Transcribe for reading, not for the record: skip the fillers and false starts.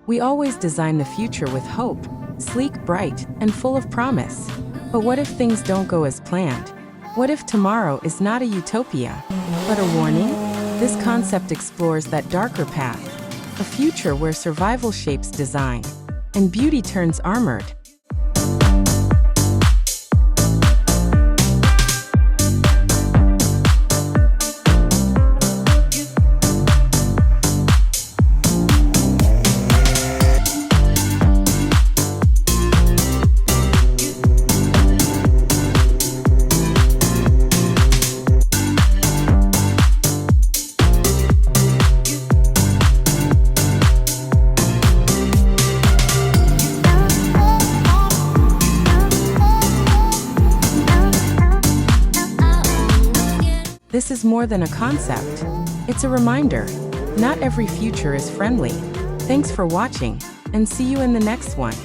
We always design the future with hope, sleek, bright, and full of promise. But what if things don't go as planned? What if tomorrow is not a utopia, but a warning? This concept explores that darker path, a future where survival shapes design, and beauty turns armored. This is more than a concept. It's a reminder. Not every future is friendly. Thanks for watching, and see you in the next one.